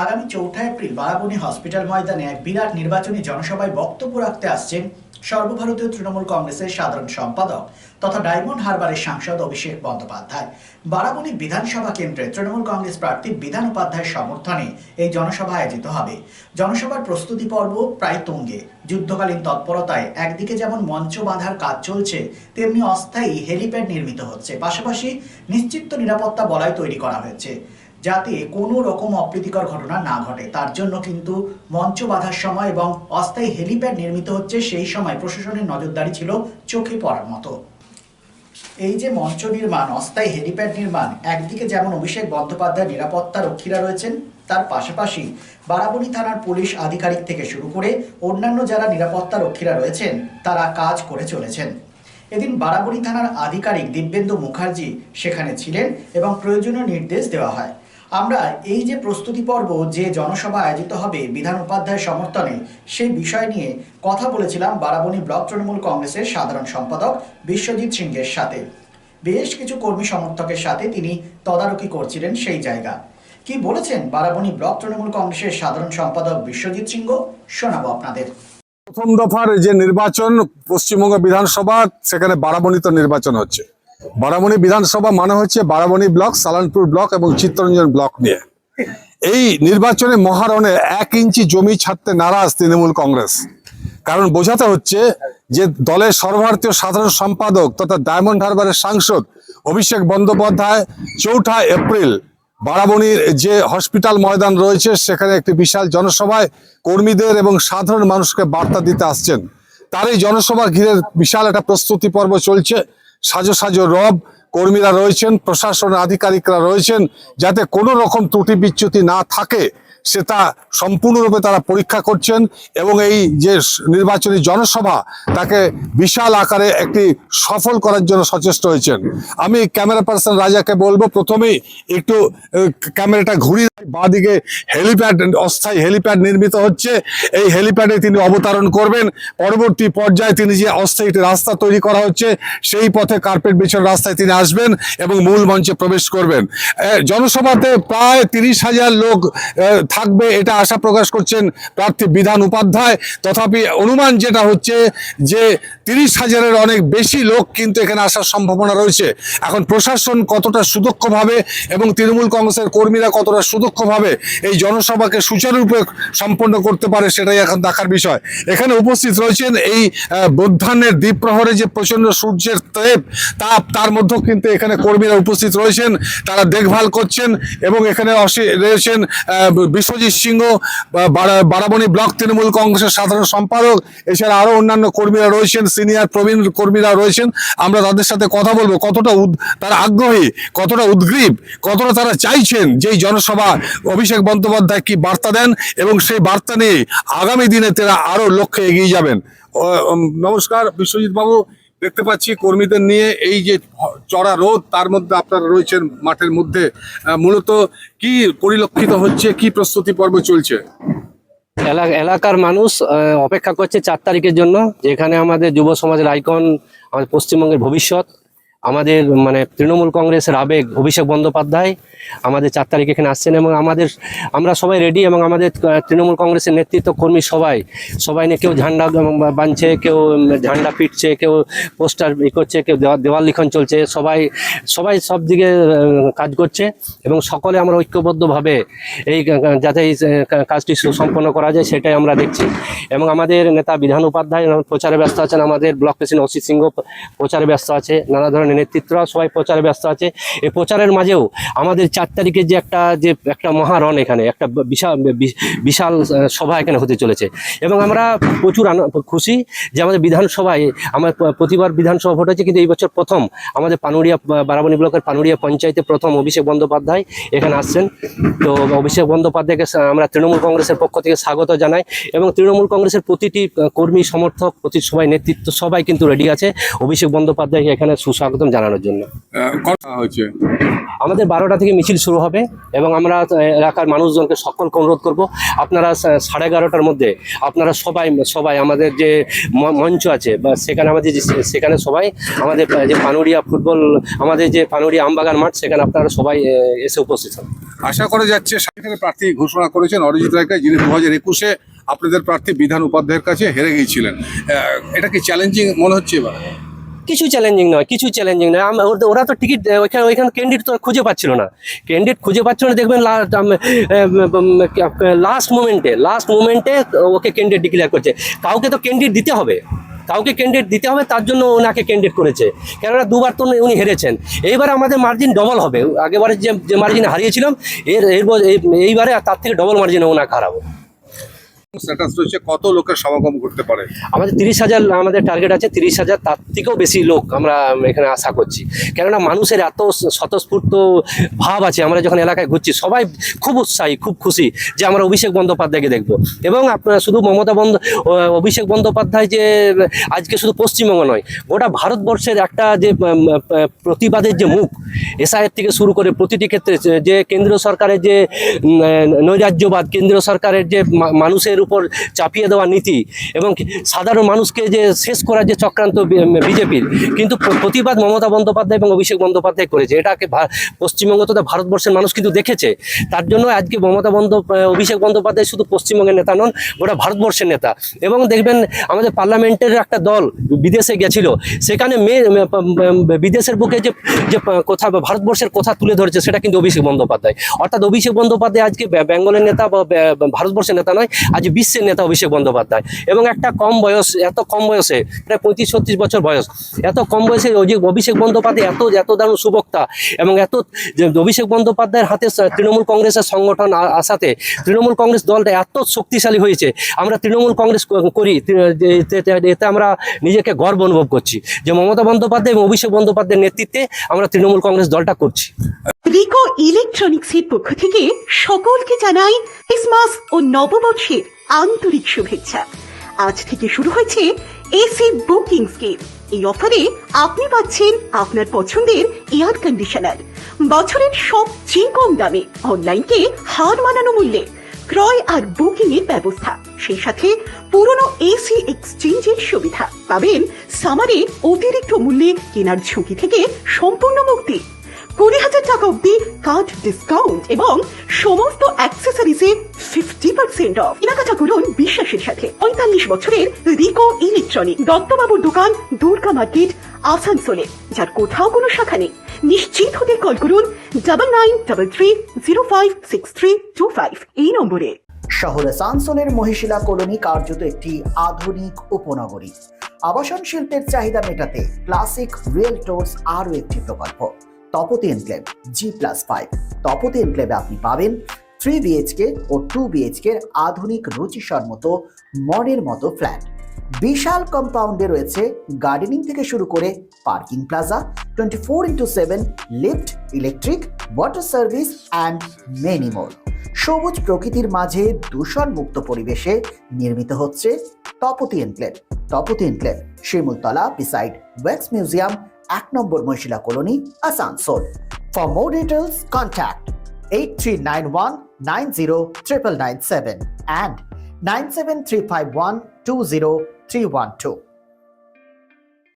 আগামী ৪ April Barabani hospital ময়দানে এক বিরাট নির্বাচনী জনসভায় বক্তব্য রাখতে আসছেন সর্বভারতীয় তৃণমূল কংগ্রেসের সাধারণ সম্পাদক তথা ডায়মন্ড হারবারের সাংসদ অভিষেক বন্দ্যোপাধ্যায়। বারাবণী বিধানসভা কেন্দ্রে তৃণমূল কংগ্রেস প্রার্থী বিধান উপাধ্যায়ের সমর্থনে এই জনসভা আয়োজিত হবে। জনসভার প্রস্তুতি পর্ব প্রায় তুঙ্গে। যুদ্ধকালীন তৎপরতায় একদিকে যেমন মঞ্চ বাঁধার কাজ চলছে, তেমনি অস্থায়ী হেলিপ্যাড নির্মিত হচ্ছে। পাশাপাশি নিশ্চিত নিরাপত্তা বলয় তৈরি করা হয়েছে, যাতে কোনো রকম অপ্রীতিকর ঘটনা না ঘটে। তার জন্য কিন্তু মঞ্চ বাঁধার সময় এবং অস্থায়ী হেলিপ্যাড নির্মিত হচ্ছে, সেই সময় প্রশাসনের নজরদারি ছিল চোখে পড়ার মতো। এই যে মঞ্চ নির্মাণ, অস্থায়ী হেলিপ্যাড নির্মাণ, একদিকে যেমন অভিষেক বন্দ্যোপাধ্যায় নিরাপত্তা রক্ষীরা রয়েছেন, তার পাশাপাশি বারাবণী থানার পুলিশ আধিকারিক থেকে শুরু করে অন্যান্য যারা নিরাপত্তা রক্ষীরা রয়েছেন তারা কাজ করে চলেছেন। এদিন বারাবণী থানার আধিকারিক দিব্যেন্দু মুখার্জি সেখানে ছিলেন এবং প্রয়োজনীয় নির্দেশ দেওয়া হয়। আমরা এই যে প্রস্তুতি পর্ব, যে জনসভা আয়োজিত হবে বিধান উপাধ্যায়ের সমর্থনে, সেই বিষয় নিয়ে কথা বলেছিলাম বারাবণী ব্লক তৃণমূল কংগ্রেসের সাধারণ সম্পাদক বিশ্বজিৎ সিংহের সাথে। বেশ কিছু কর্মী সমর্থকের সাথে তিনি তদারকি করছিলেন সেই জায়গা। কি বলেছেন বারাবণী ব্লক তৃণমূল কংগ্রেসের সাধারণ সম্পাদক বিশ্বজিৎ সিংহ, শোনাবো আপনাদের। প্রথম দফার যে নির্বাচন পশ্চিমবঙ্গ বিধানসভা, সেখানে বারাবণীতে নির্বাচন হচ্ছে। বারাবণী বিধানসভা মানে হচ্ছে বারাবণী ব্লক, সালানপুর ব্লক এবং চিত্তরঞ্জন ব্লক নিয়ে। এই নির্বাচনে মহারণে 1 ইঞ্চি জমি ছাড়তে নারাজ তৃণমূল কংগ্রেস। কারণ বোঝাতে হচ্ছে যে দলের সর্বভারতীয় সাধারণ সম্পাদক তথা ডায়মন্ড হারবারের সাংসদ অভিষেক বন্দ্যোপাধ্যায় 4 এপ্রিল বারাবণীর যে হসপিটাল ময়দান রয়েছে সেখানে একটি বিশাল জনসভায় কর্মীদের এবং সাধারণ মানুষকে বার্তা দিতে আসছেন। তার এই জনসভা ঘিরে বিশাল একটা প্রস্তুতি পর্ব চলছে। সাজো সাজো রব কর্মীরা রয়েছেন, প্রশাসনের আধিকারিকরা রয়েছেন, যাতে কোনো রকম ত্রুটি বিচ্যুতি না থাকে সেটা সম্পূর্ণরূপে তারা পরীক্ষা করছেন এবং এই যে নির্বাচনী জনসভা তাকে বিশাল আকারে একটি সফল করার জন্য সচেষ্ট হয়েছেন। আমি ক্যামেরা পার্সন রাজাকে বলবো প্রথমেই একটু ক্যামেরাটা ঘুরিয়ে, বাঁদিকে হেলিপ্যাড, অস্থায়ী হেলিপ্যাড নির্মিত হচ্ছে। এই হেলিপ্যাডে তিনি অবতরণ করবেন। পরবর্তী পর্যায়ে তিনি যে অস্থায়ী রাস্তা তৈরি করা হচ্ছে সেই পথে কার্পেট বিছানো রাস্তায় তিনি আসবেন এবং মূল মঞ্চে প্রবেশ করবেন। জনসভাতে প্রায় 30,000 লোক থাকবে এটা আশা প্রকাশ করছেন প্রার্থী বিধান উপাধ্যায়। তথাপি অনুমান যেটা হচ্ছে যে 30,000-এর অনেক বেশি লোক কিন্তু এখানে আসার সম্ভাবনা রয়েছে। এখন প্রশাসন কতটা সুদক্ষভাবে এবং তৃণমূল কংগ্রেসের কর্মীরা কতটা সুদক্ষভাবে এই জনসভাকে সুচারুরূপে সম্পন্ন করতে পারে সেটাই এখন দেখার বিষয়। এখানে উপস্থিত রয়েছেন এই মধ্যাহ্নের দ্বীপ্রহরে যে প্রচন্ড সূর্যের তাপ, তার মধ্যেও কিন্তু এখানে কর্মীরা উপস্থিত রয়েছেন, তারা দেখভাল করছেন। এবং এখানে রয়েছেন বিশ্বজিৎ সিংহ, বারাবণী ব্লক তৃণমূল কংগ্রেসের সাধারণ সম্পাদক, এছাড়া আরো অন্যান্য কর্মীরা রয়েছেন, সিনিয়র প্রবীণ কর্মীরা রয়েছেন। আমরা তাদের সাথে কথা বলবো কতটা তারা আগ্রহী, কতটা উদ্গ্রীব, কতটা তারা চাইছেন যে এই জনসভা অভিষেক বন্দ্যোপাধ্যায় কি বার্তা দেন এবং সেই বার্তা নিয়ে আগামী দিনে তারা আরো লক্ষ্যে এগিয়ে যাবেন। নমস্কার বিশ্বজিৎ বাবু, দেখতে পাচ্ছি কর্মীদের নিয়ে এই যে চড়া রোদ, তার মধ্যে আপনারা রয়েছেন মাঠের মধ্যে। মূলত কি পরিলক্ষিত হচ্ছে, কি প্রস্তুতি পর্ব চলছে? এলাকার মানুষ অপেক্ষা করছে 4 তারিখের জন্য, যেখানে আমাদের যুব সমাজের আইকন, আমাদের পশ্চিমবঙ্গের ভবিষ্যৎ, আমাদের তৃণমূল কংগ্রেসের আবেগ অভিষেক বন্দ্যোপাধ্যায় আমাদের 4 তারিখ এখানে আসছেন। এবং আমরা সবাই রেডি এবং আমাদের তৃণমূল কংগ্রেসের নেতৃত্ব কর্মী সবাই নিয়ে কেউ ঝান্ডা বাঁধছে, কেউ ঝান্ডা পিটছে, কেউ পোস্টার করছে, কেউ দেওয়াল লিখন চলছে, সবাই সব দিকে কাজ করছে এবং সকলে আমরা ঐক্যবদ্ধভাবে যাতে এই কাজটি সুসম্পন্ন করা যায় সেটাই আমরা দেখছি। এবং আমাদের নেতা বিধান উপাধ্যায় প্রচারে ব্যস্ত আছেন, আমাদের ব্লক প্রেসিডেন্ট অসিত সিংহ প্রচারে ব্যস্ত আছে, নানা ধরনের নেতৃত্বরা সবাই প্রচারে ব্যস্ত আছে। এই প্রচারের মাঝেও আমাদের 4 তারিখে যে একটা মহারণ, এখানে একটা বিশাল সভা এখানে হতে চলেছে এবং আমরা প্রচুর খুশি যে আমাদের বিধানসভায়, আমার প্রতিবার বিধানসভা ভোট হয়েছে কিন্তু এই বছর প্রথম আমাদের বারাবণী ব্লকের পানুরিয়া পঞ্চায়েতে প্রথম অভিষেক বন্দ্যোপাধ্যায় এখানে আসছেন। তো অভিষেক বন্দ্যোপাধ্যায়কে আমরা তৃণমূল কংগ্রেসের পক্ষ থেকে স্বাগত জানাই এবং তৃণমূল কংগ্রেসের প্রতিটি কর্মী সমর্থক, সবাই নেতৃত্ব সবাই কিন্তু রেডি আছে অভিষেক বন্দ্যোপাধ্যায়কে এখানে সুস্বাগতম জানানোর জন্য। কথা হয়েছে আমাদের 12টা থেকে মিছিল শুরু হবে এবং আমরা এলাকার মানুষজনকে সকলকে অনুরোধ করব, আপনারা 11:30টার মধ্যে আপনারা সবাই আমাদের যে মঞ্চ আছে বা সেখানে আমাদের সেখানে সবাই আমাদের যে পানুরিয়া ফুটবল, আমাদের যে পানুরিয়া আমবাগান মাঠ, সেখানে আপনারা সবাই এসে উপস্থিত হন। আশা করা যাচ্ছে সেখানে প্রার্থী ঘোষণা করেছেন অরিজিৎ রায়কে, যিনি 2021-এ আপনাদের প্রার্থী বিধান উপাধ্যায়ের কাছে হেরে গিয়েছিলেন। এটা কি চ্যালেঞ্জিং মনে হচ্ছে এবার? কিছু চ্যালেঞ্জিং নয়। ওরা তো টিকিট ওইখানে ক্যান্ডিডেট তো খুঁজে পাচ্ছিল না, দেখবেন লাস্ট মোমেন্টে ওকে ক্যান্ডিডেট ডিক্লেয়ার করছে। কাউকে তো ক্যান্ডিডেট দিতে হবে, তার জন্য ওনাকে ক্যান্ডিডেট করেছে, কেননা দুবার তো উনি হেরেছেন। এইবারে আমাদের মার্জিন ডবল হবে, আগেবারে যে মার্জিনে হারিয়েছিলাম এইবারে তার থেকে ডবল মার্জিনে ওনাকে হারাবো। স্ট্যাটাস রয়েছে, কত লোকের সমাগম করতে পারে? আমাদের 30,000 আমাদের টার্গেট আছে, 30,000, তার থেকেও বেশি লোক আমরা এখানে আশা করছি, কেননা মানুষের এত স্বতঃস্ফূর্ত ভাব আছে। আমরা যখন এলাকায় ঘুরছি সবাই খুব উৎসাহী, খুব খুশি যে আমরা অভিষেক বন্দ্যোপাধ্যায়কে দেখব। এবং আপনারা শুধু অভিষেক বন্দ্যোপাধ্যায় যে আজকে শুধু পশ্চিমবঙ্গ নয়, গোটা ভারতবর্ষের একটা যে প্রতিবাদের যে মুখ, এসআইআর থেকে শুরু করে প্রতিটি ক্ষেত্রে যে কেন্দ্রীয় সরকারের যে নৈরাজ্যবাদ, কেন্দ্রীয় সরকারের যে মানুষের উপর চাপিয়ে দেওয়া নীতি এবং সাধারণ মানুষকে যে শেষ করার যে চক্রান্ত বিজেপির, কিন্তু প্রতিবাদ মমতা বন্দ্যোপাধ্যায় এবং অভিষেক বন্দ্যোপাধ্যায় করেছে। এটাকে পশ্চিমবঙ্গ তথা ভারতবর্ষের মানুষ কিন্তু দেখেছে। তার জন্য আজকে অভিষেক বন্দ্যোপাধ্যায় শুধু পশ্চিমবঙ্গের নেতা নন, গোটা ভারতবর্ষের নেতা। এবং দেখবেন আমাদের পার্লামেন্টের একটা দল বিদেশে গেছিল, সেখানে বিদেশের বুকে যে কথা ভারতবর্ষের কথা তুলে ধরেছে, সেটা কিন্তু অভিষেক বন্দ্যোপাধ্যায়। অর্থাৎ অভিষেক বন্দ্যোপাধ্যায় আজকে বেঙ্গলের নেতা বা ভারতবর্ষের নেতা নয়, আজ বিশ্বের নেতা অভিষেক বন্দ্যোপাধ্যায়। এবং এত কম বয়সে প্রায় 35-36 বছর বয়স, এত কম বয়সে অভিষেক বন্দ্যোপাধ্যায় এত দারুণ সুবক্তা, এবং অভিষেক বন্দ্যোপাধ্যায়ের হাতে তৃণমূল কংগ্রেসের সংগঠন আসাতে তৃণমূল কংগ্রেস দলটা এত শক্তিশালী হয়েছে। আমরা তৃণমূল কংগ্রেস করি, এতে আমরা নিজেকে গর্ব অনুভব করছি যে মমতা বন্দ্যোপাধ্যায় এবং অভিষেক বন্দ্যোপাধ্যায়ের নেতৃত্বে আমরা তৃণমূল কংগ্রেস দলটা করছি। রিকো ইলেকট্রনিক্সের পক্ষ থেকে সকলকে জানাই ক্রিসমাস ও নববর্ষের আন্তরিক শুভেচ্ছা। আজ থেকে শুরু হয়েছে এসি বুকিং স্কিম। এই অফারে আপনি পাচ্ছেন আপনার পছন্দের এয়ার কন্ডিশনার বছরের সবচেয়ে কম দামে, অনলাইনকে হার মানানো মূল্যে ক্রয় আর বুকিং এর ব্যবস্থা, সেই সাথে পুরনো এসি এক্সচেঞ্জের সুবিধা। পাবেন সামারে অতিরিক্ত মূল্যে কেনার ঝুঁকি থেকে সম্পূর্ণ মুক্তি, 20,000 টাকা অব্দি কার্ড ডিসকাউন্ট এবং সমস্ত অ্যাক্সেসরিজে 50% অফ। কেনাকাটা করুন বিশ্বাসের সাথে। 45 বছরের রিকো ইলেকট্রনিক, দত্তবাবুর দোকান, দুর্গা মার্কেট, আসানসোলে, যার কোথাও কোনো শাখা নেই। নিশ্চিত হতে কল করুন 9933056325 এই নম্বরে। শহর আসানসোলের মহিশিলা কলোনি কার্যত একটি আধুনিক উপনগরী। আবাসন শিল্পের চাহিদা মেটাতে ক্লাসিক রিয়েলটরস আরও একটি প্রকল্প, তপতি এনক্লেভ G+5। তপতি এনক্লেভে আপনি পাবেন 3 BHK ও 2 BHK আধুনিক রুচিসম্মত মডের মতো ফ্ল্যাট। বিশাল কম্পাউন্ডে রয়েছে গার্ডেনিং থেকে শুরু করে parking plaza, 24x7 lift, electric, water service and many more. সবুজ প্রকৃতির মাঝে দূষণ মুক্ত পরিবেশে নির্মিত হচ্ছে Tapati enclave. Tapati enclave Shimultala beside wax museum, 1 number Mahishila colony, Asansol. For more details contact 8391909997 and 9735120 312.